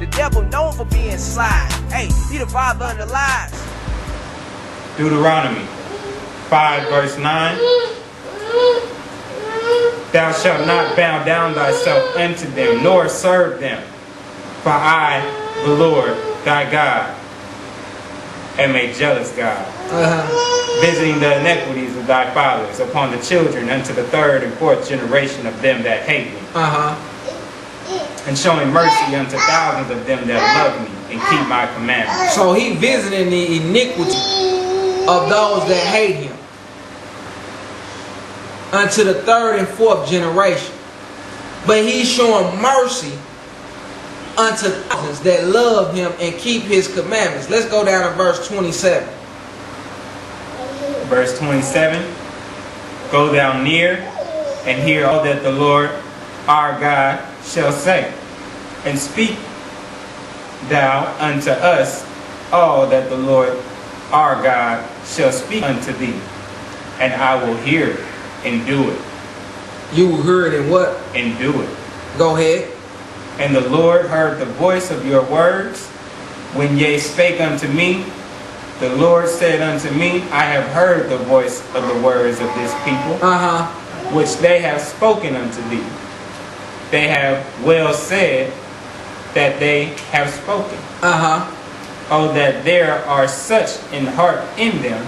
The devil known for being sly. Hey, he the father of the lies. Deuteronomy 5 verse 9. Thou shalt not bow down thyself unto them, nor serve them. For I, the Lord, thy God, am a jealous God, visiting the iniquities of thy fathers upon the children unto the third and fourth generation of them that hate me. And showing mercy unto thousands of them that love me and keep my commandments. So he visiting the iniquity of those that hate him unto the third and fourth generation. But he's showing mercy unto thousands that love him and keep his commandments. Let's go down to verse 27. Verse 27. Go thou near and hear all that the Lord our God shall say, and speak thou unto us all that the Lord our God shall speak unto thee, and I will hear it and do it. You will hear it and what? And do it. Go ahead. And the Lord heard the voice of your words when ye spake unto me. The Lord said unto me, I have heard the voice of the words of this people, which they have spoken unto thee. They have well said that they have spoken. Oh, that there are such in heart in them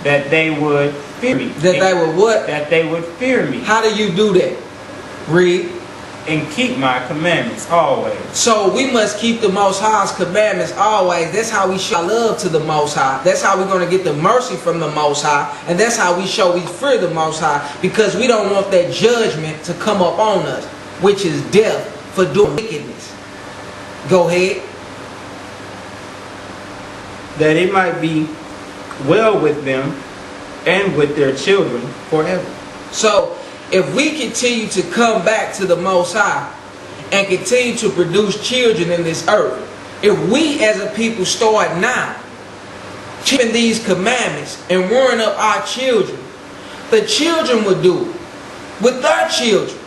that they would fear me. That they would what? That they would fear me. How do you do that? Read. And keep my commandments always. So we must keep the Most High's commandments always. That's how we show love to the Most High. That's how we're going to get the mercy from the Most High. And that's how we show we fear the Most High. Because we don't want that judgment to come up on us, which is death for doing wickedness. Go ahead. That it might be well with them and with their children forever. So if we continue to come back to the Most High and continue to produce children in this earth, if we as a people start now keeping these commandments and rearing up our children, the children will do it with their children.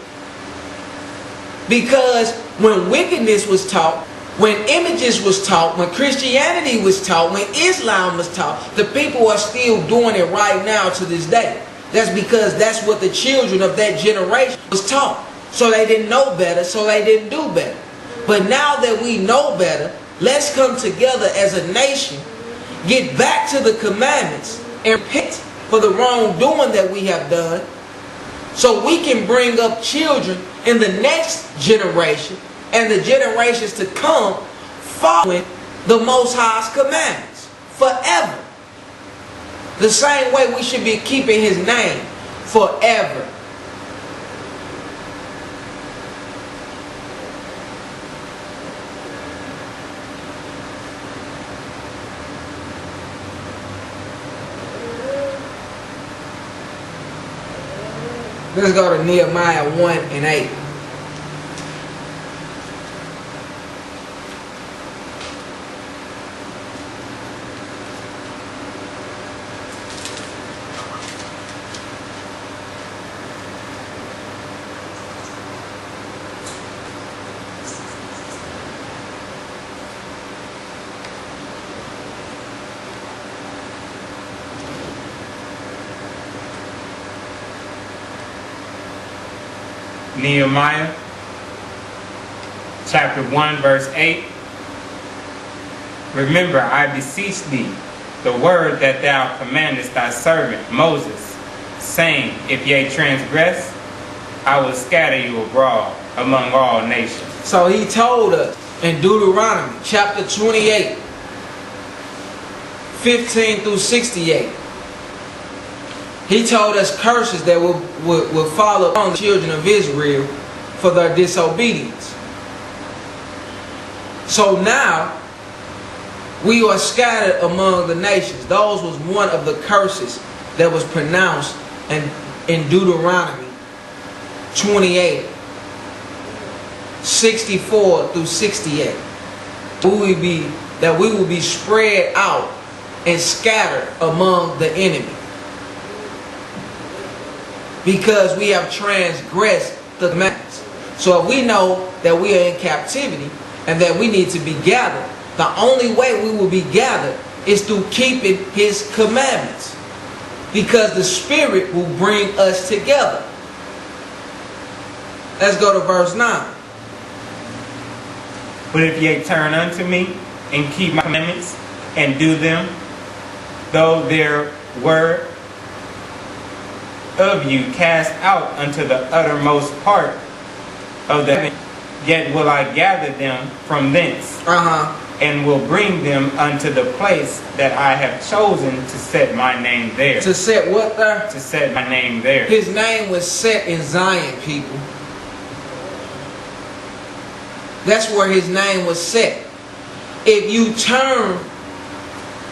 Because when wickedness was taught, when images was taught, when Christianity was taught, when Islam was taught, the people are still doing it right now to this day. That's because that's what the children of that generation was taught. So they didn't know better, so they didn't do better. But now that we know better, let's come together as a nation, get back to the commandments, and repent for the wrongdoing that we have done, so we can bring up children in the next generation and the generations to come following the Most High's commandments forever. The same way we should be keeping his name forever. Let's go to Nehemiah 1 and 8. Nehemiah chapter 1 verse 8. Remember, I beseech thee, the word that thou commandest thy servant Moses, saying, if ye transgress, I will scatter you abroad among all nations. So he told us in Deuteronomy chapter 28, 15 through 68. He told us curses that would follow on the children of Israel for their disobedience. So now we are scattered among the nations. Those was one of the curses that was pronounced in Deuteronomy 28, 64 through 68. That we will be spread out and scattered among the enemy, because we have transgressed the commandments. So if we know that we are in captivity and that we need to be gathered. The only way we will be gathered is through keeping his commandments, because the Spirit will bring us together. Let's go to verse 9. But if ye turn unto me and keep my commandments and do them, though their word of you cast out unto the uttermost part of the heaven, yet will I gather them from thence, and will bring them unto the place that I have chosen to set my name there. To set what there? To set my name there. His name was set in Zion, people. That's where his name was set. If you turn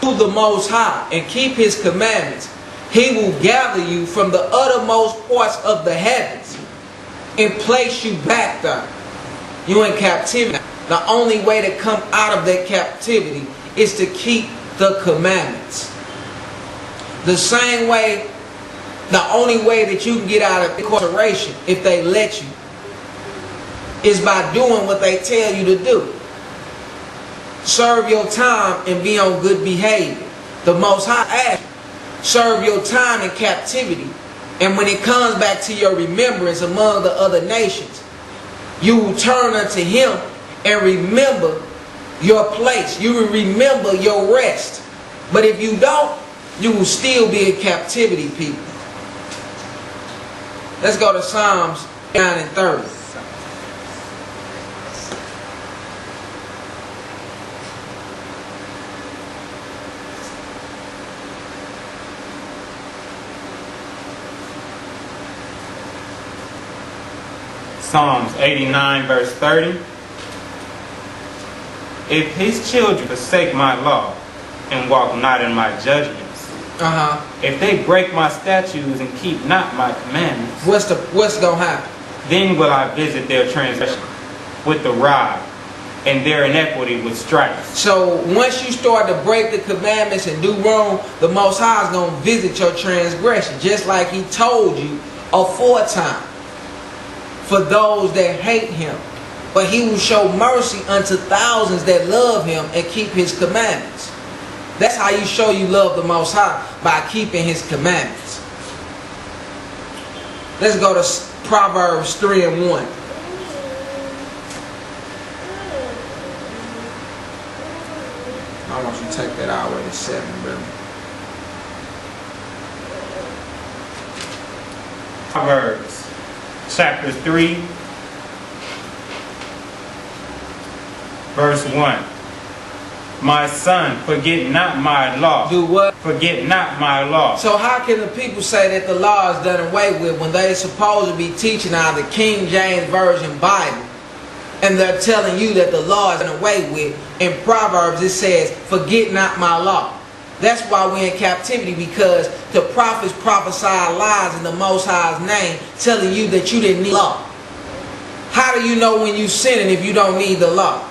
to the Most High and keep his commandments, he will gather you from the uttermost parts of the heavens and place you back there. You in captivity. The only way to come out of that captivity is to keep the commandments. The same way, the only way that you can get out of incarceration, if they let you, is by doing what they tell you to do. Serve your time and be on good behavior. The Most High asks you, serve your time in captivity, and when it comes back to your remembrance among the other nations, you will turn unto him and remember your place. You will remember your rest. But if you don't, you will still be in captivity, people. Let's go to Psalms 9 and 30. Psalms 89 verse 30. If his children forsake my law and walk not in my judgments, if they break my statutes and keep not my commandments, what's gonna happen? Then will I visit their transgression with the rod and their iniquity with stripes. So once you start to break the commandments and do wrong, the Most High is gonna visit your transgression, just like he told you aforetime, for those that hate him. But he will show mercy unto thousands that love him and keep his commandments. That's how you show you love the Most High, by keeping his commandments. Let's go to Proverbs 3 and 1. I want you to take that all the way to 7, brother. Proverbs chapter 3 verse 1. My son, forget not my law. Do what? Forget not my law. So how can the people say that the law is done away with when they're supposed to be teaching out of the King James Version Bible, and they're telling you that the law is done away with? In Proverbs it says, forget not my law. That's why we're in captivity, because the prophets prophesied lies in the Most High's name, telling you that you didn't need law. How do you know when you're sinning if you don't need the law?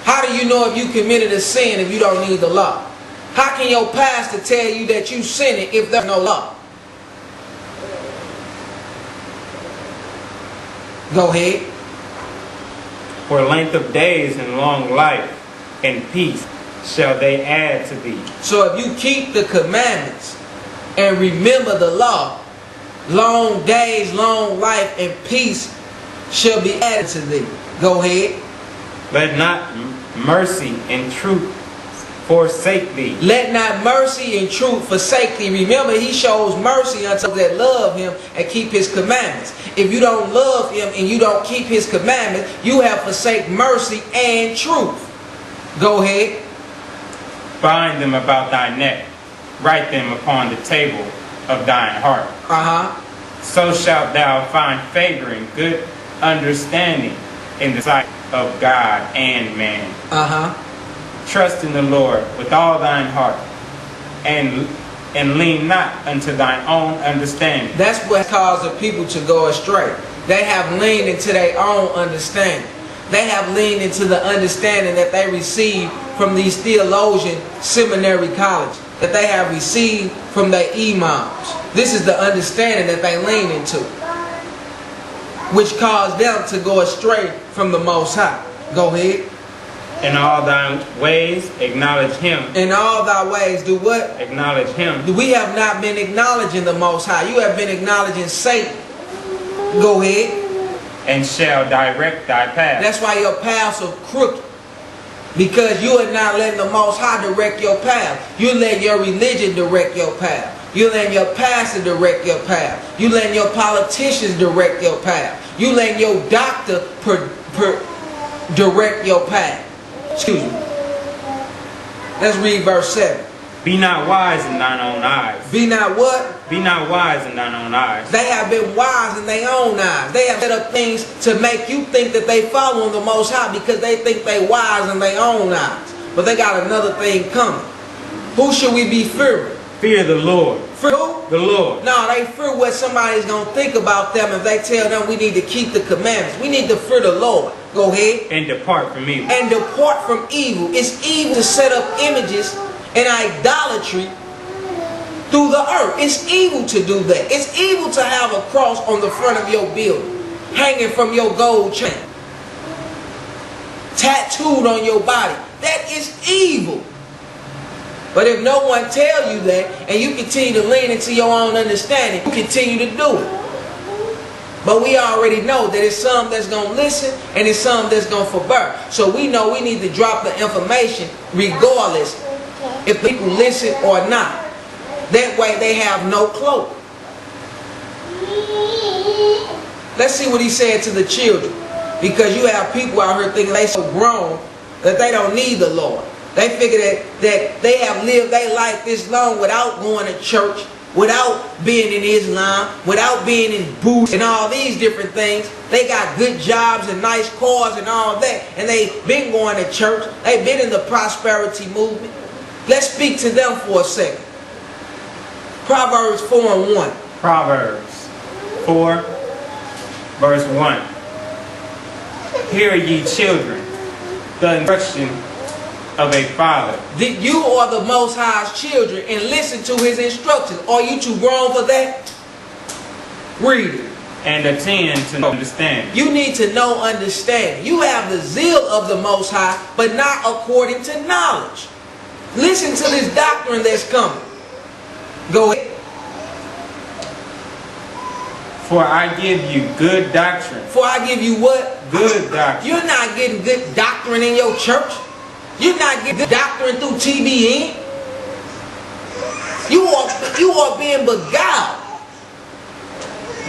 How do you know if you committed a sin if you don't need the law? How can your pastor tell you that you sinning if there's no law? Go ahead. For length of days and long life and peace shall they add to thee. So if you keep the commandments and remember the law, long days, long life, and peace shall be added to thee. Go ahead. Let not mercy and truth forsake thee. Let not mercy and truth forsake thee. Remember, he shows mercy unto those that love him and keep his commandments. If you don't love him and you don't keep his commandments, you have forsaken mercy and truth. Go ahead. Bind them about thy neck. Write them upon the table of thine heart. So shalt thou find favor and good understanding in the sight of God and man. Trust in the Lord with all thine heart, and lean not unto thine own understanding. That's what caused the people to go astray. They have leaned into their own understanding. They have leaned into the understanding that they received from these theologian seminary colleges, that they have received from their imams. This is the understanding that they lean into, which caused them to go astray from the Most High. Go ahead. In all thy ways, acknowledge him. In all thy ways, do what? Acknowledge him. We have not been acknowledging the Most High. You have been acknowledging Satan. Go ahead. And shall direct thy path. That's why your paths are crooked. Because you are not letting the Most High direct your path. You let your religion direct your path. You letting your pastor direct your path. You letting your politicians direct your path. You letting your doctor direct your path. Excuse me. Let's read verse 7. Be not wise in thine own eyes. Be not what? Be not wise in thine own eyes. They have been wise in their own eyes. They have set up things to make you think that they following the Most High because they think they wise in their own eyes. But they got another thing coming. Who should we be fearing? Fear the Lord. Fear who? The Lord. No, they fear what somebody's going to think about them if they tell them we need to keep the commandments. We need to fear the Lord. Go ahead. And depart from evil. And depart from evil. It's evil to set up images and idolatry through the earth. It's evil to do that. It's evil to have a cross on the front of your building, hanging from your gold chain, tattooed on your body. That is evil. But if no one tell you that, and you continue to lean into your own understanding, you continue to do it. But we already know that it's some that's going to listen and it's some that's going to forbear. So we know we need to drop the information regardless if people listen or not. That way they have no cloak. Let's see what he said to the children. Because you have people out here thinking they so grown that they don't need the Lord. They figure that they have lived their life this long without going to church, without being in Islam, without being in Buddhism and all these different things. They got good jobs and nice cars and all that. And they've been going to church. They've been in the prosperity movement. Let's speak to them for a second. Proverbs 4:1. Proverbs 4, verse 1. Hear ye children, the instruction of a father. You are the Most High's children and listen to his instructions. Are you too grown for that? Read it. And attend to understanding. You need to know understanding. You have the zeal of the Most High, but not according to knowledge. Listen to this doctrine that's coming. Go ahead. For I give you good doctrine. For I give you what? Good doctrine. You're not getting good doctrine in your church. You're not getting good doctrine through TBN. You are being beguiled.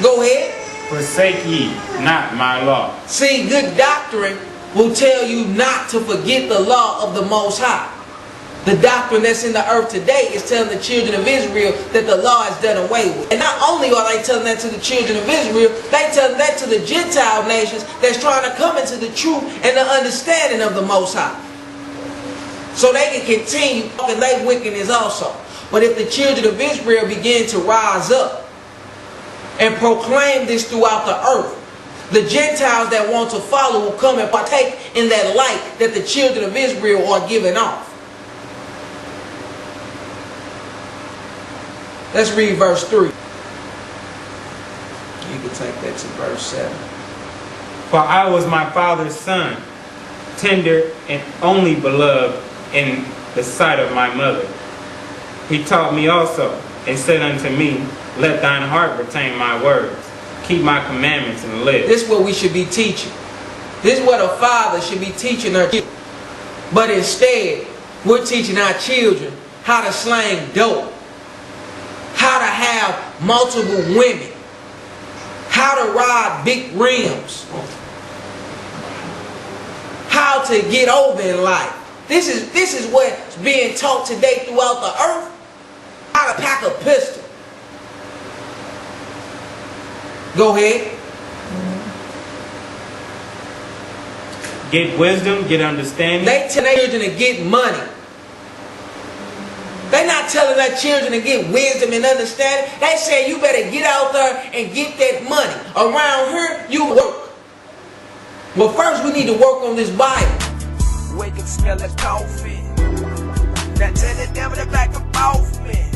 Go ahead. Forsake ye not my law. See, good doctrine will tell you not to forget the law of the Most High. The doctrine that's in the earth today is telling the children of Israel that the law is done away with. And not only are they telling that to the children of Israel, they tell that to the Gentile nations that's trying to come into the truth and the understanding of the Most High. So they can continue in their wickedness also. But if the children of Israel begin to rise up and proclaim this throughout the earth, the Gentiles that want to follow will come and partake in that light that the children of Israel are giving off. Let's read verse 3. You can take that to verse 7. For I was my father's son, tender and only beloved in the sight of my mother. He taught me also, and said unto me, let thine heart retain my words. Keep my commandments and live. This is what we should be teaching. This is what a father should be teaching our children. But instead, we're teaching our children how to slang dope, how to have multiple women, how to ride big rims, how to get over in life. This is what's being taught today throughout the earth. How to pack a pistol. Go ahead. Get wisdom, get understanding. They tell their children to get money. They're not telling their children to get wisdom and understanding. They say you better get out there and get that money. Around here, you work. But first, we need to work on this Bible. Wake and smell the coffee. Now tell the devil to back up off me.